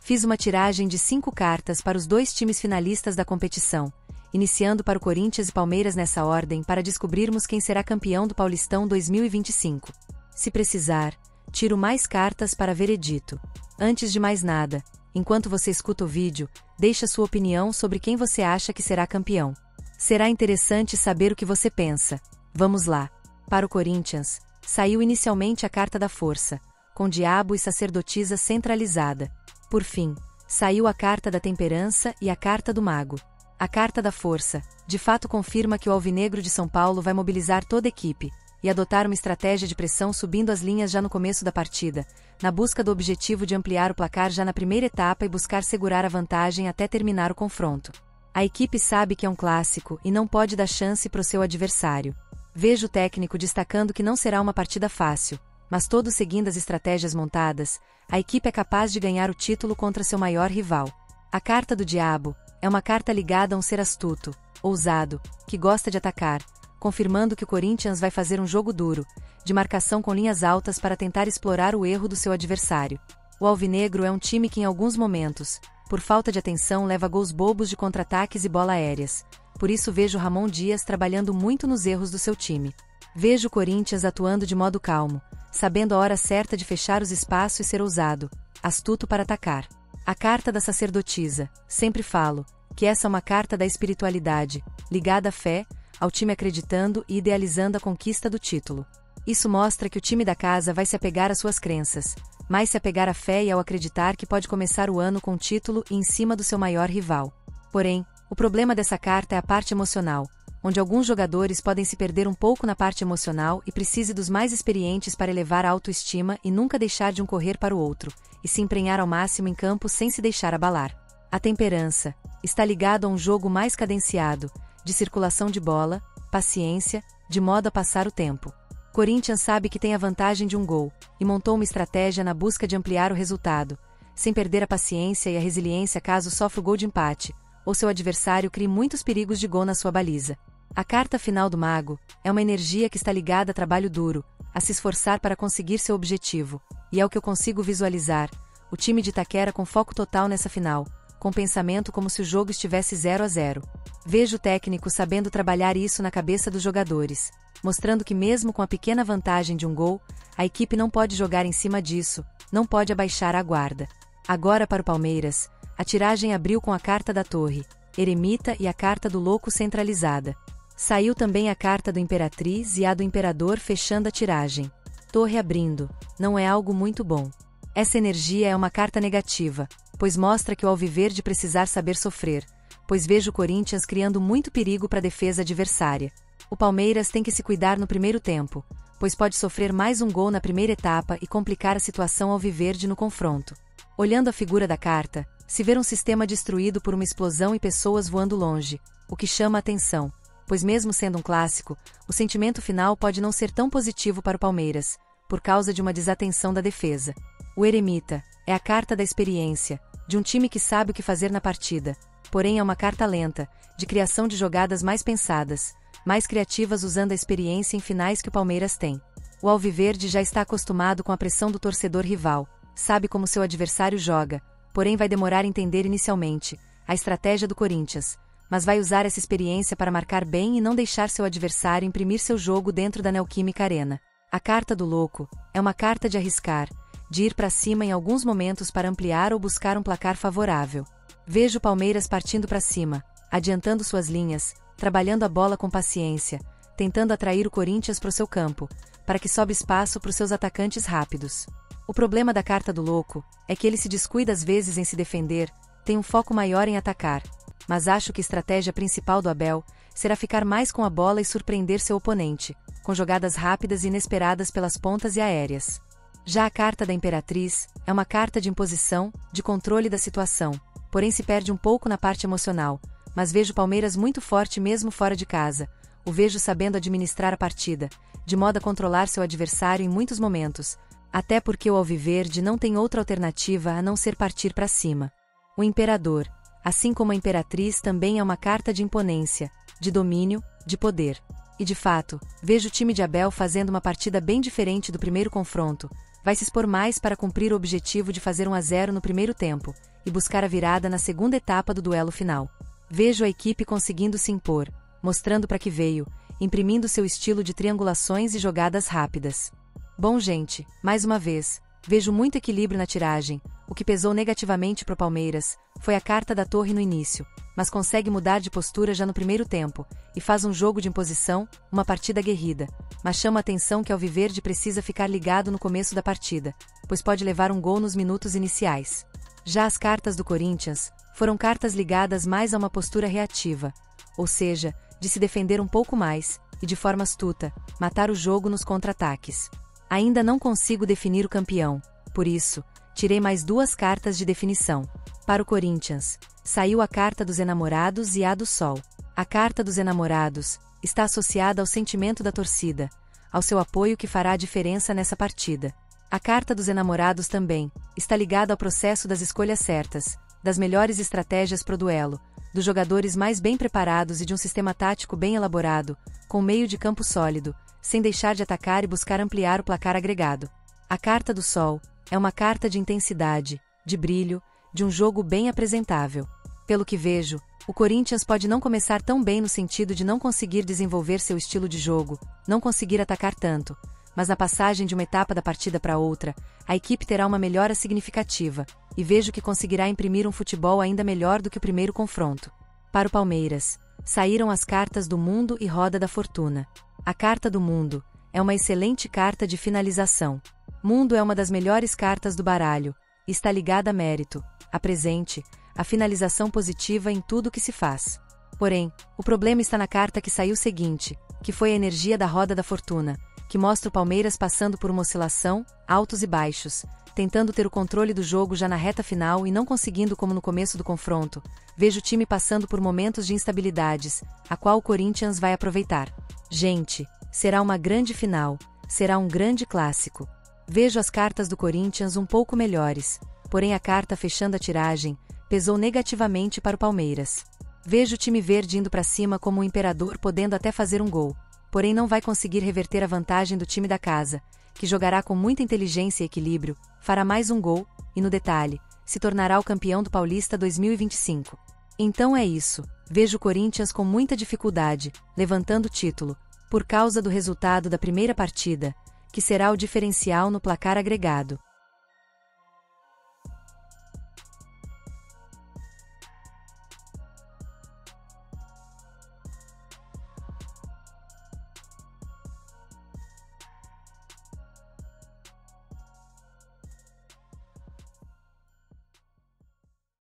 Fiz uma tiragem de 5 cartas para os 2 times finalistas da competição, iniciando para o Corinthians e Palmeiras nessa ordem para descobrirmos quem será campeão do Paulistão 2025. Se precisar, tiro mais cartas para veredito. Antes de mais nada, enquanto você escuta o vídeo, deixa sua opinião sobre quem você acha que será campeão. Será interessante saber o que você pensa. Vamos lá. Para o Corinthians, saiu inicialmente a carta da força, com diabo e sacerdotisa centralizada. Por fim, saiu a carta da temperança e a carta do mago. A carta da força, de fato confirma que o Alvinegro de São Paulo vai mobilizar toda a equipe e adotar uma estratégia de pressão subindo as linhas já no começo da partida, na busca do objetivo de ampliar o placar já na primeira etapa e buscar segurar a vantagem até terminar o confronto. A equipe sabe que é um clássico e não pode dar chance para o seu adversário. Vejo o técnico destacando que não será uma partida fácil, mas todos seguindo as estratégias montadas, a equipe é capaz de ganhar o título contra seu maior rival. A carta do diabo é uma carta ligada a um ser astuto, ousado, que gosta de atacar, confirmando que o Corinthians vai fazer um jogo duro, de marcação com linhas altas para tentar explorar o erro do seu adversário. O Alvinegro é um time que em alguns momentos, por falta de atenção, leva gols bobos de contra-ataques e bola aéreas. Por isso vejo Ramon Dias trabalhando muito nos erros do seu time. Vejo o Corinthians atuando de modo calmo, sabendo a hora certa de fechar os espaços e ser ousado, astuto para atacar. A carta da sacerdotisa, sempre falo, que essa é uma carta da espiritualidade, ligada à fé, ao time acreditando e idealizando a conquista do título. Isso mostra que o time da casa vai se apegar às suas crenças, mais se apegar à fé e ao acreditar que pode começar o ano com o título e em cima do seu maior rival. Porém, o problema dessa carta é a parte emocional, onde alguns jogadores podem se perder um pouco na parte emocional e precise dos mais experientes para elevar a autoestima e nunca deixar de um correr para o outro, e se empenhar ao máximo em campo sem se deixar abalar. A temperança está ligado a um jogo mais cadenciado, de circulação de bola, paciência, de modo a passar o tempo. Corinthians sabe que tem a vantagem de um gol, e montou uma estratégia na busca de ampliar o resultado, sem perder a paciência e a resiliência caso sofra o gol de empate, ou seu adversário crie muitos perigos de gol na sua baliza. A carta final do mago é uma energia que está ligada a trabalho duro, a se esforçar para conseguir seu objetivo, e é o que eu consigo visualizar, o time de Itaquera com foco total nessa final, com pensamento como se o jogo estivesse 0-0. Vejo o técnico sabendo trabalhar isso na cabeça dos jogadores, mostrando que mesmo com a pequena vantagem de um gol, a equipe não pode jogar em cima disso, não pode abaixar a guarda. Agora para o Palmeiras, a tiragem abriu com a carta da torre, eremita e a carta do louco centralizada. Saiu também a carta do Imperatriz e a do Imperador fechando a tiragem. Torre abrindo, não é algo muito bom. Essa energia é uma carta negativa, pois mostra que o Alviverde precisar saber sofrer, pois vejo o Corinthians criando muito perigo para a defesa adversária. O Palmeiras tem que se cuidar no primeiro tempo, pois pode sofrer mais um gol na primeira etapa e complicar a situação alviverde no confronto. Olhando a figura da carta, se vê um sistema destruído por uma explosão e pessoas voando longe, o que chama a atenção, pois mesmo sendo um clássico, o sentimento final pode não ser tão positivo para o Palmeiras, por causa de uma desatenção da defesa. O eremita é a carta da experiência, de um time que sabe o que fazer na partida, porém é uma carta lenta, de criação de jogadas mais pensadas, mais criativas usando a experiência em finais que o Palmeiras tem. O Alviverde já está acostumado com a pressão do torcedor rival, sabe como seu adversário joga, porém vai demorar a entender inicialmente a estratégia do Corinthians, mas vai usar essa experiência para marcar bem e não deixar seu adversário imprimir seu jogo dentro da Neoquímica Arena. A carta do louco é uma carta de arriscar, de ir para cima em alguns momentos para ampliar ou buscar um placar favorável. Vejo o Palmeiras partindo para cima, adiantando suas linhas, trabalhando a bola com paciência, tentando atrair o Corinthians para o seu campo, para que sobe espaço para os seus atacantes rápidos. O problema da carta do louco é que ele se descuida às vezes em se defender, tem um foco maior em atacar, mas acho que a estratégia principal do Abel será ficar mais com a bola e surpreender seu oponente, com jogadas rápidas e inesperadas pelas pontas e aéreas. Já a carta da Imperatriz é uma carta de imposição, de controle da situação, porém se perde um pouco na parte emocional, mas vejo o Palmeiras muito forte mesmo fora de casa, o vejo sabendo administrar a partida, de modo a controlar seu adversário em muitos momentos, até porque o Alviverde não tem outra alternativa a não ser partir para cima. O Imperador, assim como a Imperatriz, também é uma carta de imponência, de domínio, de poder. E de fato, vejo o time de Abel fazendo uma partida bem diferente do primeiro confronto, vai se expor mais para cumprir o objetivo de fazer 1-0 no primeiro tempo e buscar a virada na segunda etapa do duelo final. Vejo a equipe conseguindo se impor, mostrando para que veio, imprimindo seu estilo de triangulações e jogadas rápidas. Bom, gente, mais uma vez, vejo muito equilíbrio na tiragem. O que pesou negativamente para o Palmeiras foi a carta da torre no início, mas consegue mudar de postura já no primeiro tempo e faz um jogo de imposição, uma partida aguerrida. Mas chama a atenção que Alviverde precisa ficar ligado no começo da partida, pois pode levar um gol nos minutos iniciais. Já as cartas do Corinthians foram cartas ligadas mais a uma postura reativa, ou seja, de se defender um pouco mais e, de forma astuta, matar o jogo nos contra-ataques. Ainda não consigo definir o campeão, por isso, tirei mais 2 cartas de definição. Para o Corinthians, saiu a carta dos enamorados e a do Sol. A carta dos enamorados está associada ao sentimento da torcida, ao seu apoio que fará a diferença nessa partida. A carta dos enamorados também está ligada ao processo das escolhas certas, das melhores estratégias para o duelo, dos jogadores mais bem preparados e de um sistema tático bem elaborado, com um meio de campo sólido, sem deixar de atacar e buscar ampliar o placar agregado. A carta do Sol é uma carta de intensidade, de brilho, de um jogo bem apresentável. Pelo que vejo, o Corinthians pode não começar tão bem no sentido de não conseguir desenvolver seu estilo de jogo, não conseguir atacar tanto, mas na passagem de uma etapa da partida para outra, a equipe terá uma melhora significativa, e vejo que conseguirá imprimir um futebol ainda melhor do que o primeiro confronto. Para o Palmeiras, saíram as cartas do Mundo e Roda da Fortuna. A carta do Mundo é uma excelente carta de finalização. Mundo é uma das melhores cartas do baralho, e está ligada a mérito, a presente, a finalização positiva em tudo que se faz. Porém, o problema está na carta que saiu seguinte, que foi a energia da Roda da Fortuna, que mostra o Palmeiras passando por uma oscilação, altos e baixos, tentando ter o controle do jogo já na reta final e não conseguindo como no começo do confronto. Vejo o time passando por momentos de instabilidades, a qual o Corinthians vai aproveitar. Gente, será uma grande final, será um grande clássico. Vejo as cartas do Corinthians um pouco melhores, porém a carta fechando a tiragem pesou negativamente para o Palmeiras. Vejo o time verde indo para cima como um imperador, podendo até fazer um gol, porém não vai conseguir reverter a vantagem do time da casa, que jogará com muita inteligência e equilíbrio, fará mais um gol, e no detalhe, se tornará o campeão do Paulista 2025. Então é isso, vejo o Corinthians com muita dificuldade, levantando o título, por causa do resultado da primeira partida, que será o diferencial no placar agregado.